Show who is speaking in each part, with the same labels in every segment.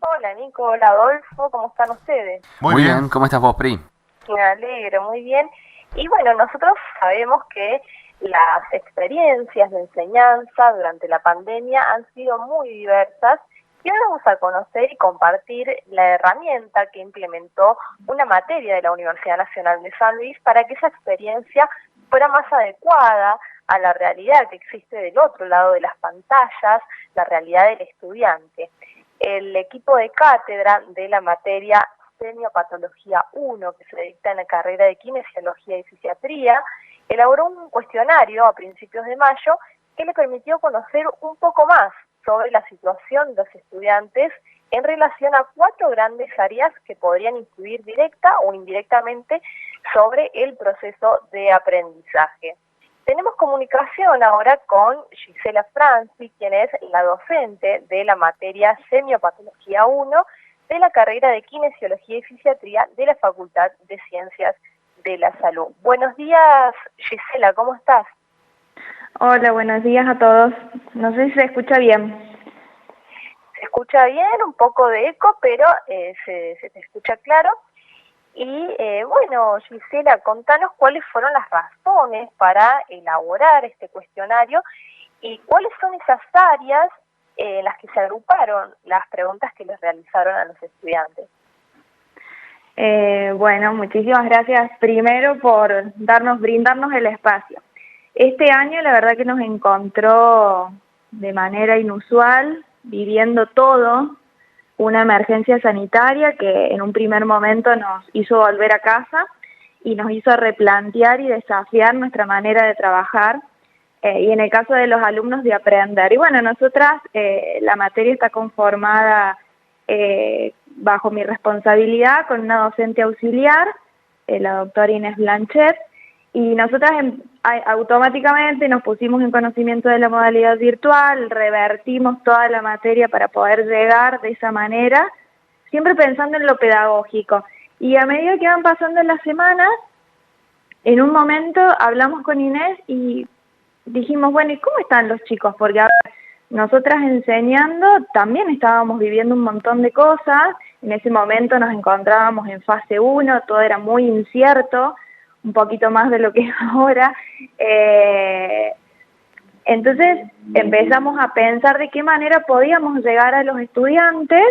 Speaker 1: Hola Nico, hola Adolfo, ¿cómo están ustedes?
Speaker 2: Muy bien, ¿cómo estás vos, Pri?
Speaker 1: Me alegro, muy bien. Y bueno, nosotros sabemos que las experiencias de enseñanza durante la pandemia han sido muy diversas y ahora vamos a conocer y compartir la herramienta que implementó una materia de la Universidad Nacional de San Luis para que esa experiencia fuera más adecuada a la realidad que existe del otro lado de las pantallas, la realidad del estudiante. El equipo de cátedra de la materia Semiopatología 1, que se dicta en la carrera de Kinesiología y Fisiatría, elaboró un cuestionario a principios de mayo que le permitió conocer un poco más sobre la situación de los estudiantes en relación a 4 grandes áreas que podrían influir directa o indirectamente sobre el proceso de aprendizaje. Tenemos comunicación ahora con Gisela Franci, quien es la docente de la materia Semiopatología 1 de la carrera de Kinesiología y Fisiatría de la Facultad de Ciencias de la Salud. Buenos días, Gisela, ¿cómo estás?
Speaker 3: Hola, buenos días a todos. No sé si se escucha bien.
Speaker 1: Se escucha bien, un poco de eco, pero se te escucha claro. Y bueno, Gisela, contanos cuáles fueron las razones para elaborar este cuestionario y cuáles son esas áreas en las que se agruparon las preguntas que les realizaron a los estudiantes.
Speaker 3: Bueno, muchísimas gracias primero por brindarnos el espacio. Este año la verdad que nos encontró de manera inusual, viviendo todo, una emergencia sanitaria que en un primer momento nos hizo volver a casa y nos hizo replantear y desafiar nuestra manera de trabajar y en el caso de los alumnos de aprender. Y bueno, nosotras, la materia está conformada bajo mi responsabilidad con una docente auxiliar, la doctora Inés Blanchet, y nosotras automáticamente nos pusimos en conocimiento de la modalidad virtual, revertimos toda la materia para poder llegar de esa manera, siempre pensando en lo pedagógico. Y a medida que van pasando las semanas, en un momento hablamos con Inés y dijimos, bueno, ¿y cómo están los chicos? Porque ahora nosotras enseñando también estábamos viviendo un montón de cosas, en ese momento nos encontrábamos en fase 1, todo era muy incierto, un poquito más de lo que es ahora. Entonces empezamos a pensar de qué manera podíamos llegar a los estudiantes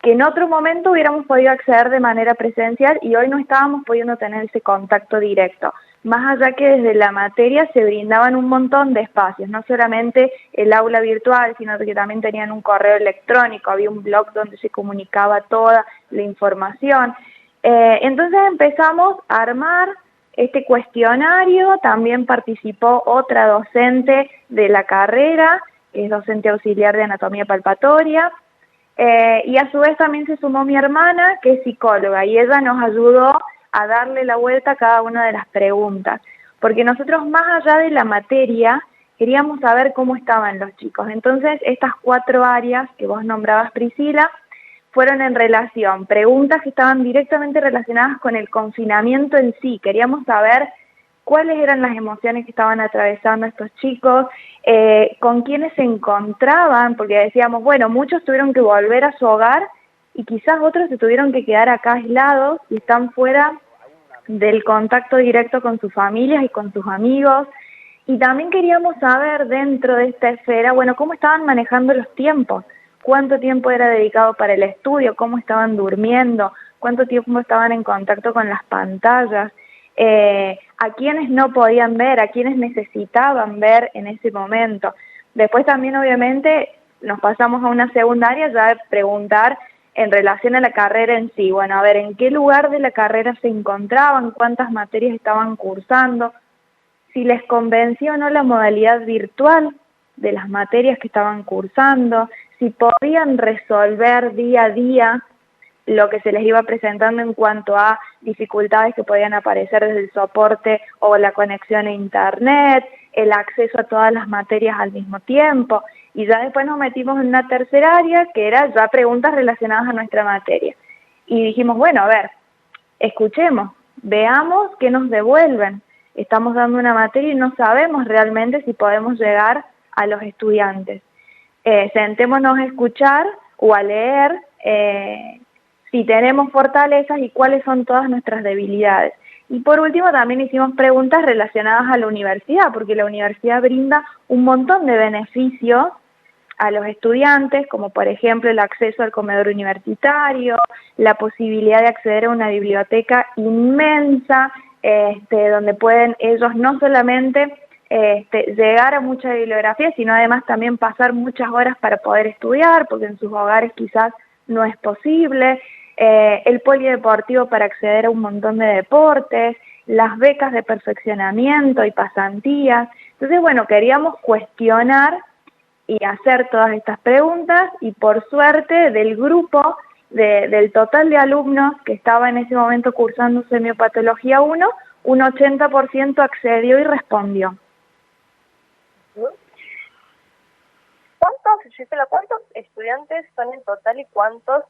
Speaker 3: que en otro momento hubiéramos podido acceder de manera presencial y hoy no estábamos pudiendo tener ese contacto directo. Más allá que desde la materia se brindaban un montón de espacios, no solamente el aula virtual, sino que también tenían un correo electrónico, había un blog donde se comunicaba toda la información. Entonces empezamos a armar este cuestionario, también participó otra docente de la carrera, que es docente auxiliar de anatomía palpatoria, y a su vez también se sumó mi hermana, que es psicóloga, y ella nos ayudó a darle la vuelta a cada una de las preguntas, porque nosotros más allá de la materia queríamos saber cómo estaban los chicos. Entonces estas 4 áreas que vos nombrabas, Priscila, fueron en relación, preguntas que estaban directamente relacionadas con el confinamiento en sí. Queríamos saber cuáles eran las emociones que estaban atravesando estos chicos, con quiénes se encontraban, porque decíamos, bueno, muchos tuvieron que volver a su hogar y quizás otros se tuvieron que quedar acá aislados y están fuera del contacto directo con sus familias y con sus amigos. Y también queríamos saber dentro de esta esfera, bueno, cómo estaban manejando los tiempos, cuánto tiempo era dedicado para el estudio, cómo estaban durmiendo, cuánto tiempo estaban en contacto con las pantallas, a quienes no podían ver, a quienes necesitaban ver en ese momento. Después también obviamente nos pasamos a una secundaria ya de preguntar en relación a la carrera en sí, bueno, a ver en qué lugar de la carrera se encontraban, cuántas materias estaban cursando, si les convenció o no la modalidad virtual de las materias que estaban cursando, si podían resolver día a día lo que se les iba presentando en cuanto a dificultades que podían aparecer desde el soporte o la conexión a internet, el acceso a todas las materias al mismo tiempo. Y ya después nos metimos en una tercera área que era ya preguntas relacionadas a nuestra materia. Y dijimos, bueno, a ver, escuchemos, veamos qué nos devuelven. Estamos dando una materia y no sabemos realmente si podemos llegar a los estudiantes. Sentémonos a escuchar o a leer si tenemos fortalezas y cuáles son todas nuestras debilidades. Y por último también hicimos preguntas relacionadas a la universidad, porque la universidad brinda un montón de beneficios a los estudiantes, como por ejemplo el acceso al comedor universitario, la posibilidad de acceder a una biblioteca inmensa, donde pueden ellos no solamente llegar a mucha bibliografía, sino además también pasar muchas horas para poder estudiar, porque en sus hogares quizás no es posible, el polideportivo para acceder a un montón de deportes, las becas de perfeccionamiento y pasantías. Entonces, bueno, queríamos cuestionar y hacer todas estas preguntas, y por suerte del grupo, del total de alumnos que estaba en ese momento cursando Semiopatología 1, un 80% accedió y respondió.
Speaker 1: ¿Cuántos estudiantes son en total y cuánto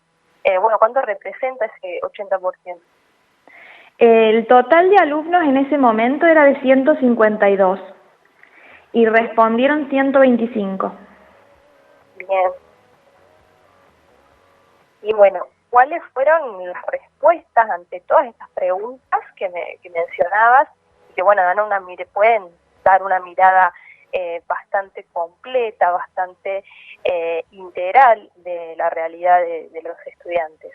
Speaker 1: representa ese 80%?
Speaker 3: El total de alumnos en ese momento era de 152 y respondieron 125.
Speaker 1: Bien. Y bueno, ¿cuáles fueron las respuestas ante todas estas preguntas que mencionabas? Que bueno, pueden dar una mirada bastante completa, bastante integral de la realidad de los estudiantes.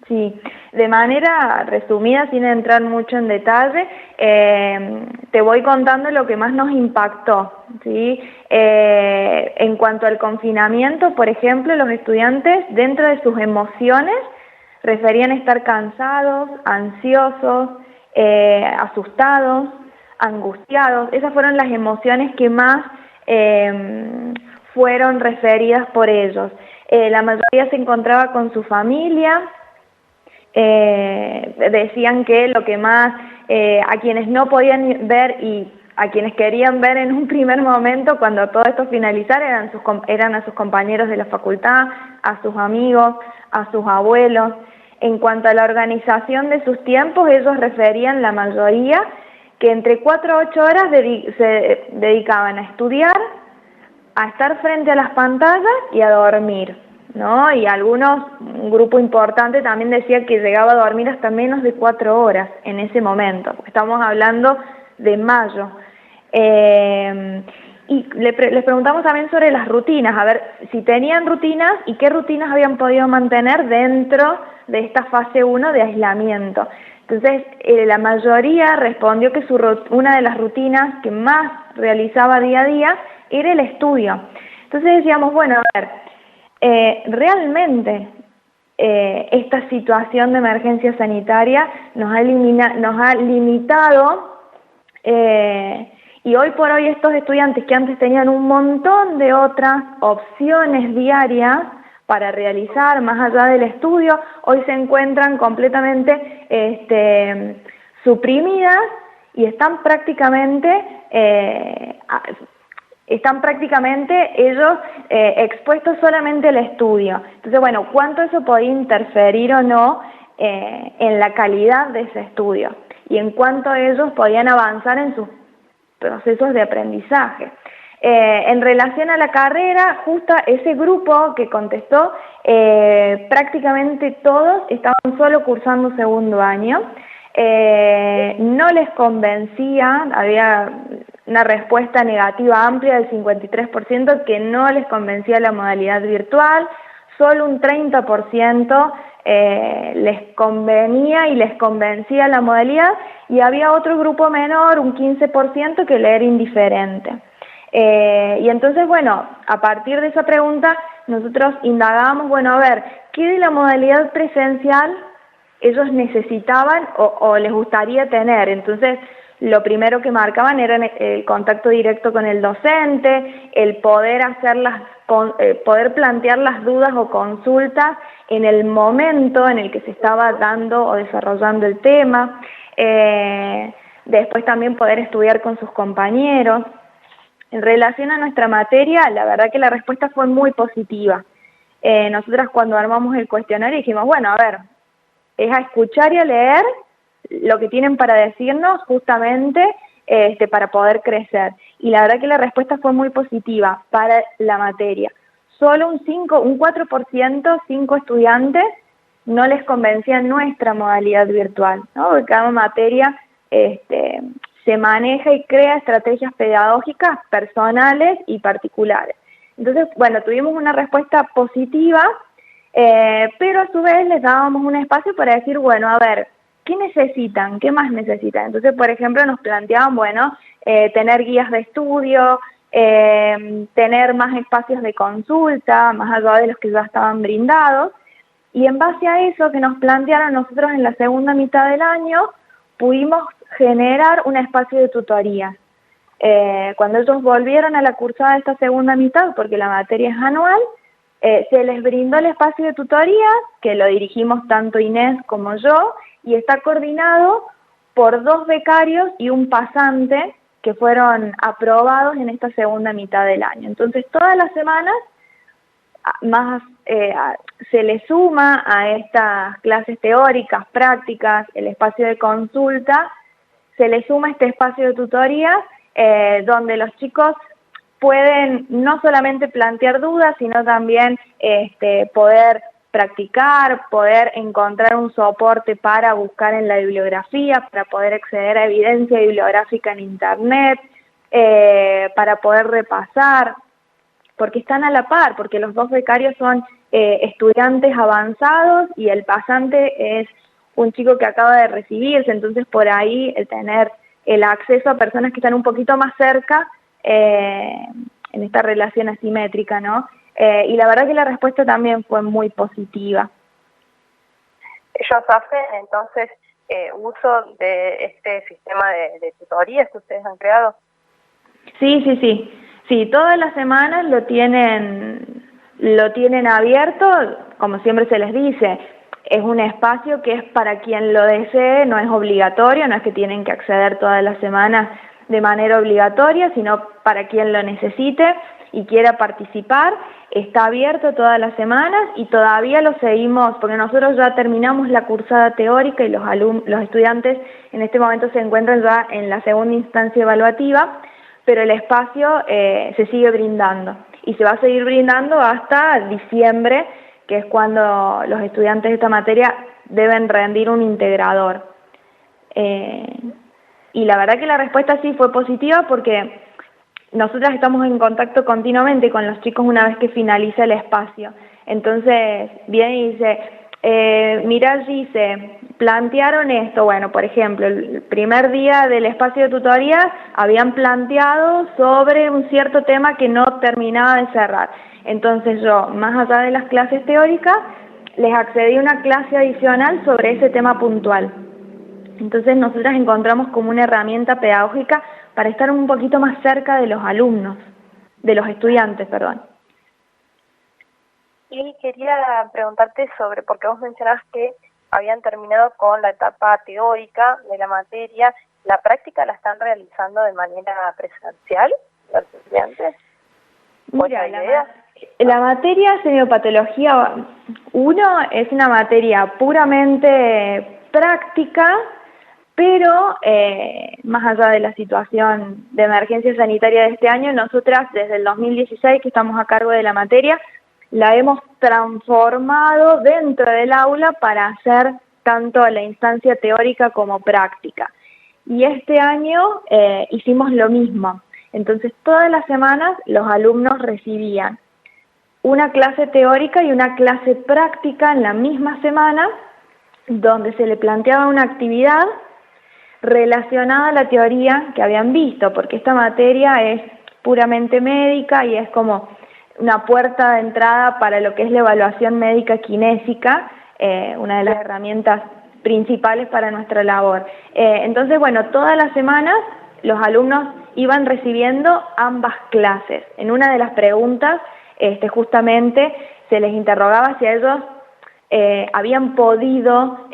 Speaker 3: Sí, de manera resumida, sin entrar mucho en detalle, te voy contando lo que más nos impactó, ¿sí? En cuanto al confinamiento, por ejemplo, los estudiantes, dentro de sus emociones, referían estar cansados, ansiosos, asustados, angustiados. Esas fueron las emociones que más fueron referidas por ellos. La mayoría se encontraba con su familia. Decían que lo que más a quienes no podían ver y a quienes querían ver en un primer momento, cuando todo esto finalizara, eran a sus compañeros de la facultad, a sus amigos, a sus abuelos. En cuanto a la organización de sus tiempos, ellos referían, la mayoría, que entre 4 a 8 horas se dedicaban a estudiar, a estar frente a las pantallas y a dormir, ¿no? Y un grupo importante también decía que llegaba a dormir hasta menos de 4 horas en ese momento, porque estamos hablando de mayo. Y les preguntamos también sobre las rutinas, a ver si tenían rutinas y qué rutinas habían podido mantener dentro de esta fase 1 de aislamiento. Entonces, la mayoría respondió que una de las rutinas que más realizaba día a día era el estudio. Entonces decíamos, bueno, a ver, realmente esta situación de emergencia sanitaria nos ha limitado, y hoy por hoy estos estudiantes que antes tenían un montón de otras opciones diarias para realizar más allá del estudio, hoy se encuentran completamente suprimidas y están prácticamente ellos expuestos solamente al estudio. Entonces, bueno, ¿cuánto eso podía interferir o no en la calidad de ese estudio? Y en cuánto ellos podían avanzar en sus procesos de aprendizaje. En relación a la carrera, justo ese grupo que contestó, prácticamente todos estaban solo cursando segundo año. No les convencía, había una respuesta negativa amplia del 53% que no les convencía la modalidad virtual, solo un 30% les convenía y les convencía la modalidad, y había otro grupo menor, un 15%, que le era indiferente. Y entonces, bueno, a partir de esa pregunta nosotros indagábamos, bueno, a ver, ¿qué de la modalidad presencial ellos necesitaban o les gustaría tener? Entonces, lo primero que marcaban era el contacto directo con el docente, el poder poder plantear las dudas o consultas en el momento en el que se estaba dando o desarrollando el tema, después también poder estudiar con sus compañeros. En relación a nuestra materia, la verdad que la respuesta fue muy positiva. Nosotras cuando armamos el cuestionario dijimos, bueno, a ver, es a escuchar y a leer lo que tienen para decirnos justamente para poder crecer. Y la verdad que la respuesta fue muy positiva para la materia. solo un 4%, 5 estudiantes, no les convencía nuestra modalidad virtual, ¿no? Porque cada materia se maneja y crea estrategias pedagógicas personales y particulares. Entonces, bueno, tuvimos una respuesta positiva, pero a su vez les dábamos un espacio para decir, bueno, a ver, ¿qué necesitan? ¿Qué más necesitan? Entonces, por ejemplo, nos planteaban, bueno, tener guías de estudio, tener más espacios de consulta, más allá de los que ya estaban brindados, y en base a eso que nos plantearon nosotros en la segunda mitad del año, pudimos generar un espacio de tutoría. Cuando ellos volvieron a la cursada de esta segunda mitad, porque la materia es anual, se les brindó el espacio de tutoría, que lo dirigimos tanto Inés como yo, y está coordinado por 2 becarios y un pasante que fueron aprobados en esta segunda mitad del año. Entonces, todas las semanas se le suma a estas clases teóricas, prácticas, el espacio de consulta, se le suma este espacio de tutoría donde los chicos pueden no solamente plantear dudas, sino también poder practicar, poder encontrar un soporte para buscar en la bibliografía, para poder acceder a evidencia bibliográfica en Internet, para poder repasar, porque están a la par, porque los 2 becarios son estudiantes avanzados y el pasante es un chico que acaba de recibirse, entonces por ahí el tener el acceso a personas que están un poquito más cerca en esta relación asimétrica, ¿no? Y la verdad que la respuesta también fue muy positiva.
Speaker 1: Ellos hacen entonces uso de este sistema de tutorías que ustedes han creado.
Speaker 3: Sí, todas las semanas lo tienen abierto, como siempre se les dice, es un espacio que es para quien lo desee, no es obligatorio, no es que tienen que acceder todas las semanas de manera obligatoria, sino para quien lo necesite y quiera participar, está abierto todas las semanas y todavía lo seguimos, porque nosotros ya terminamos la cursada teórica y los estudiantes en este momento se encuentran ya en la segunda instancia evaluativa, pero el espacio se sigue brindando y se va a seguir brindando hasta diciembre, que es cuando los estudiantes de esta materia deben rendir un integrador. Y la verdad que la respuesta sí fue positiva porque nosotras estamos en contacto continuamente con los chicos una vez que finaliza el espacio. Entonces viene y dice, mirá Gise, plantearon esto, bueno, por ejemplo, el primer día del espacio de tutoría habían planteado sobre un cierto tema que no terminaba de cerrar. Entonces yo, más allá de las clases teóricas, les accedí a una clase adicional sobre ese tema puntual. Entonces nosotras encontramos como una herramienta pedagógica para estar un poquito más cerca de los alumnos, de los estudiantes, perdón.
Speaker 1: Y quería preguntarte sobre, porque vos mencionabas que habían terminado con la etapa teórica de la materia, ¿la práctica la están realizando de manera presencial los estudiantes?
Speaker 3: Mira, la materia Semiopatología 1 es una materia puramente práctica, pero más allá de la situación de emergencia sanitaria de este año, nosotras desde el 2016 que estamos a cargo de la materia, la hemos transformado dentro del aula para hacer tanto la instancia teórica como práctica. Y este año hicimos lo mismo. Entonces todas las semanas los alumnos recibían una clase teórica y una clase práctica en la misma semana, donde se le planteaba una actividad relacionada a la teoría que habían visto, porque esta materia es puramente médica y es como una puerta de entrada para lo que es la evaluación médica kinésica, una de las herramientas principales para nuestra labor. Entonces, bueno, todas las semanas los alumnos iban recibiendo ambas clases. En una de las preguntas, justamente se les interrogaba si ellos habían podido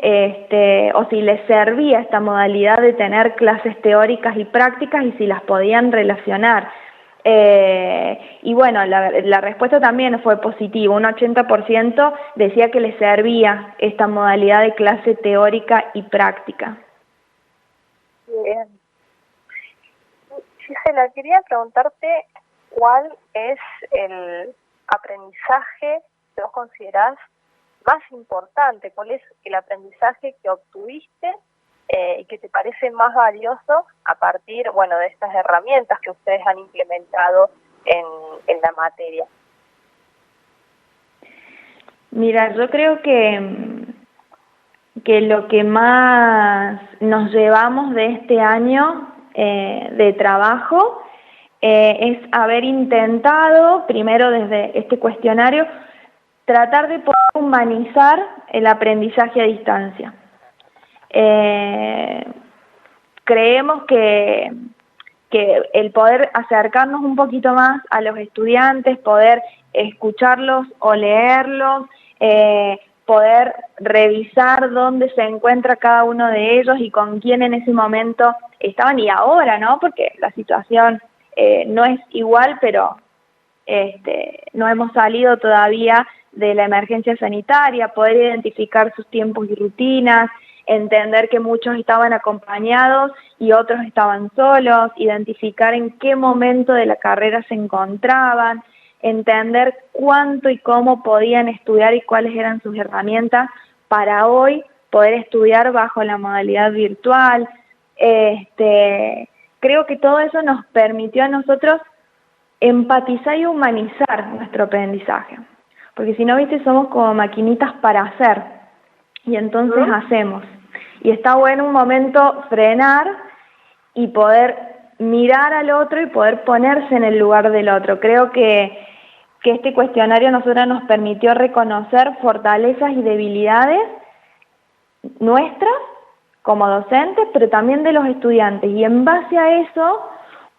Speaker 3: o si les servía esta modalidad de tener clases teóricas y prácticas y si las podían relacionar. Y bueno, la respuesta también fue positiva, un 80% decía que les servía esta modalidad de clase teórica y práctica.
Speaker 1: Bien. Gisela, quería preguntarte cuál es aprendizaje que vos considerás más importante? ¿Cuál es el aprendizaje que obtuviste y que te parece más valioso a partir, bueno, de estas herramientas que ustedes han implementado en la materia?
Speaker 3: Mira, yo creo que lo que más nos llevamos de este año de trabajo es haber intentado, primero desde este cuestionario, tratar de poder humanizar el aprendizaje a distancia. Creemos que el poder acercarnos un poquito más a los estudiantes, poder escucharlos o leerlos, poder revisar dónde se encuentra cada uno de ellos y con quién en ese momento estaban y ahora, ¿no? Porque la situación no es igual, pero no hemos salido todavía de la emergencia sanitaria, poder identificar sus tiempos y rutinas, entender que muchos estaban acompañados y otros estaban solos, identificar en qué momento de la carrera se encontraban, entender cuánto y cómo podían estudiar y cuáles eran sus herramientas para hoy poder estudiar bajo la modalidad virtual. Creo que todo eso nos permitió a nosotros empatizar y humanizar nuestro aprendizaje, porque si no, viste, somos como maquinitas para hacer, y entonces hacemos. Y está bueno un momento frenar y poder mirar al otro y poder ponerse en el lugar del otro. Creo que este cuestionario a nosotros nos permitió reconocer fortalezas y debilidades nuestras como docentes, pero también de los estudiantes, y en base a eso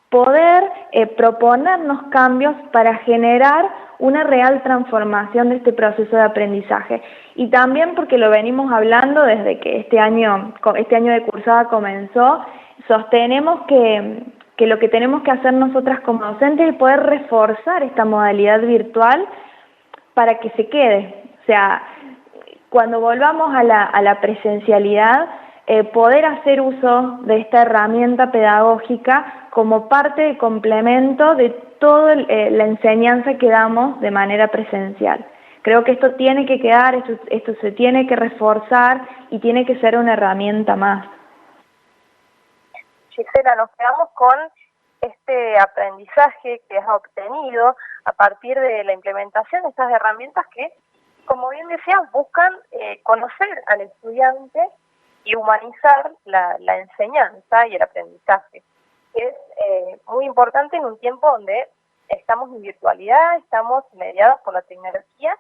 Speaker 3: poder proponernos cambios para generar una real transformación de este proceso de aprendizaje. Y también porque lo venimos hablando desde que este año de cursada comenzó, sostenemos que lo que tenemos que hacer nosotras como docentes es poder reforzar esta modalidad virtual para que se quede. O sea, cuando volvamos a la presencialidad, poder hacer uso de esta herramienta pedagógica como parte de complemento de toda la enseñanza que damos de manera presencial. Creo que esto tiene que quedar, esto se tiene que reforzar y tiene que ser una herramienta más.
Speaker 1: Gisela, nos quedamos con este aprendizaje que has obtenido a partir de la implementación de estas herramientas que, como bien decías, buscan conocer al estudiante y humanizar la enseñanza y el aprendizaje. Es muy importante en un tiempo donde estamos en virtualidad, estamos mediados por la tecnología,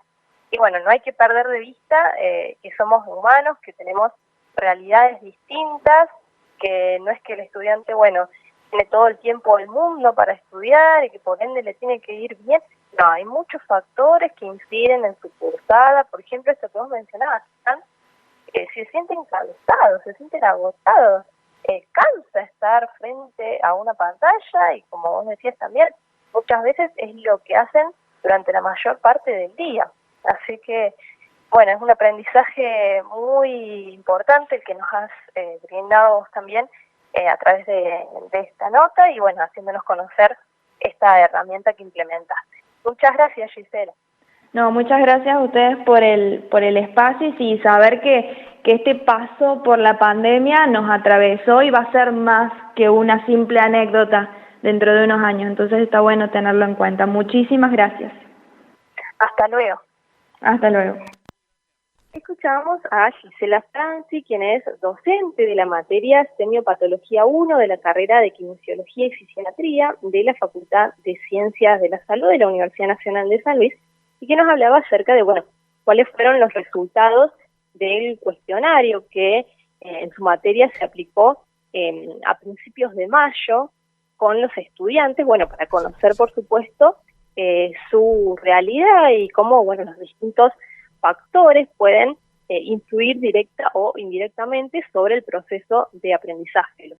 Speaker 1: y bueno, no hay que perder de vista que somos humanos, que tenemos realidades distintas, que no es que el estudiante, bueno, tiene todo el tiempo del mundo para estudiar y que por ende le tiene que ir bien. No, hay muchos factores que inciden en su cursada. Por ejemplo, esto que vos mencionabas, se sienten cansados, se sienten agotados, cansa estar frente a una pantalla y, como vos decías también, muchas veces es lo que hacen durante la mayor parte del día. Así que, bueno, es un aprendizaje muy importante el que nos has brindado vos también a través de esta nota y, bueno, haciéndonos conocer esta herramienta que implementaste. Muchas gracias, Gisela.
Speaker 3: No, muchas gracias a ustedes por el espacio y saber que este paso por la pandemia nos atravesó y va a ser más que una simple anécdota dentro de unos años. Entonces está bueno tenerlo en cuenta. Muchísimas gracias.
Speaker 1: Hasta luego.
Speaker 3: Hasta luego.
Speaker 1: Escuchamos a Gisela Franci, quien es docente de la materia Semiopatología 1 de la carrera de Kinesiología y Fisiatría de la Facultad de Ciencias de la Salud de la Universidad Nacional de San Luis, y que nos hablaba acerca de, bueno, cuáles fueron los resultados del cuestionario que en su materia se aplicó a principios de mayo con los estudiantes, bueno, para conocer, por supuesto, su realidad y cómo, bueno, los distintos factores pueden influir directa o indirectamente sobre el proceso de aprendizaje.